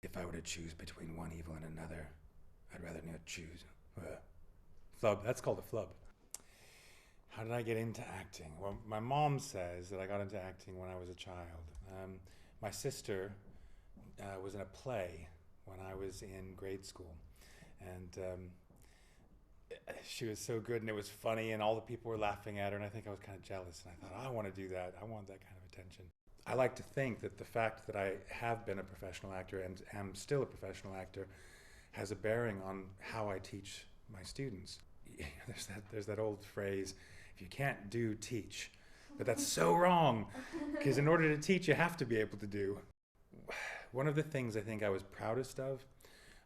If I were to choose between one evil and another, I'd rather not choose. Flub, that's called a flub. How did I get into acting? Well, my mom says that I got into acting when I was a child. My sister was in a play when I was in grade school. And she was so good and it was funny and all the people were laughing at her and I think I was kind of jealous and I thought, I want to do that. I want that kind of attention. I like to think that the fact that I have been a professional actor and am still a professional actor has a bearing on how I teach my students. There's that old phrase, if you can't do, teach. But that's so wrong, because in order to teach, you have to be able to do. One of the things I think I was proudest of,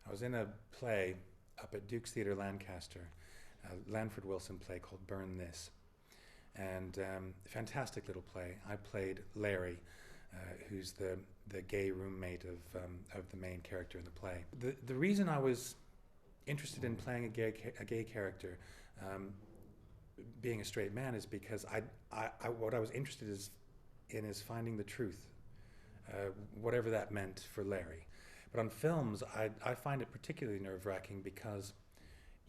I was in a play up at Duke's Theatre Lancaster, a Lanford Wilson play called Burn This. And fantastic little play. I played Larry, who's the gay roommate of the main character in the play. The reason I was interested in playing a gay character, being a straight man, is because what I was interested in is finding the truth, whatever that meant for Larry. But on films, I find it particularly nerve-wracking because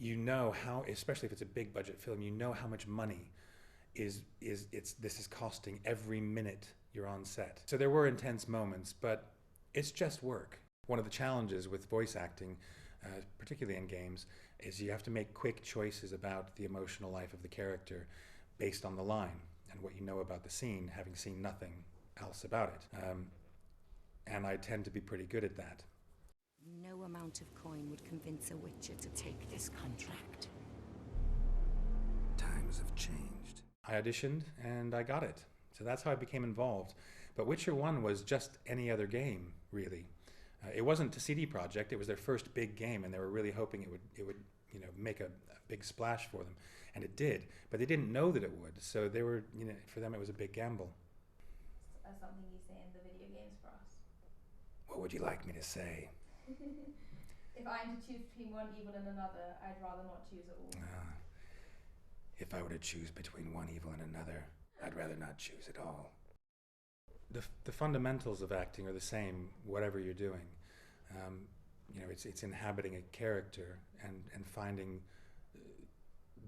you know how, especially if it's a big budget film, you know how much money this is costing every minute you're on set. So there were intense moments, but it's just work. One of the challenges with voice acting, particularly in games, is you have to make quick choices about the emotional life of the character based on the line and what you know about the scene, having seen nothing else about it. And I tend to be pretty good at that. No amount of coin would convince a Witcher to take this contract. Times have changed. I auditioned and I got it. So that's how I became involved. But Witcher 1 was just any other game, really. It wasn't a CD Projekt, it was their first big game and they were really hoping it would make a big splash for them. And it did, but they didn't know that it would. So they were, for them it was a big gamble. Something you say in the video games for us. What would you like me to say? If I am to choose between one evil and another, I'd rather not choose at all. If I were to choose between one evil and another, I'd rather not choose at all. The fundamentals of acting are the same, whatever you're doing. It's inhabiting a character and finding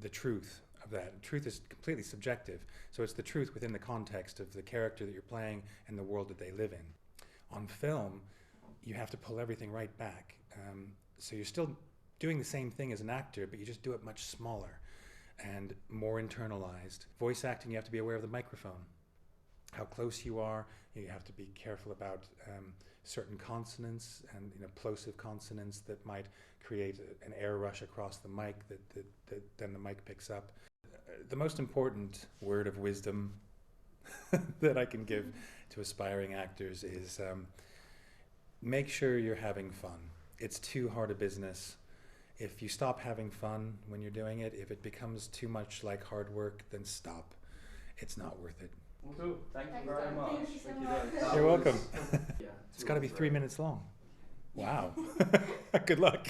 the truth of that. Truth is completely subjective, so it's the truth within the context of the character that you're playing and the world that they live in. On film, you have to pull everything right back. So you're still doing the same thing as an actor, but you just do it much smaller and more internalized. Voice acting, you have to be aware of the microphone, how close you are. You have to be careful about certain consonants and plosive consonants that might create an air rush across the mic that then the mic picks up. The most important word of wisdom that I can give to aspiring actors is make sure you're having fun. It's too hard a business. If you stop having fun when you're doing it, if it becomes too much like hard work, then stop. It's not worth it. Cool. Thank you very much. Thank you so much. You're welcome. Yeah, It's got to be 3 minutes long. Wow. Good luck.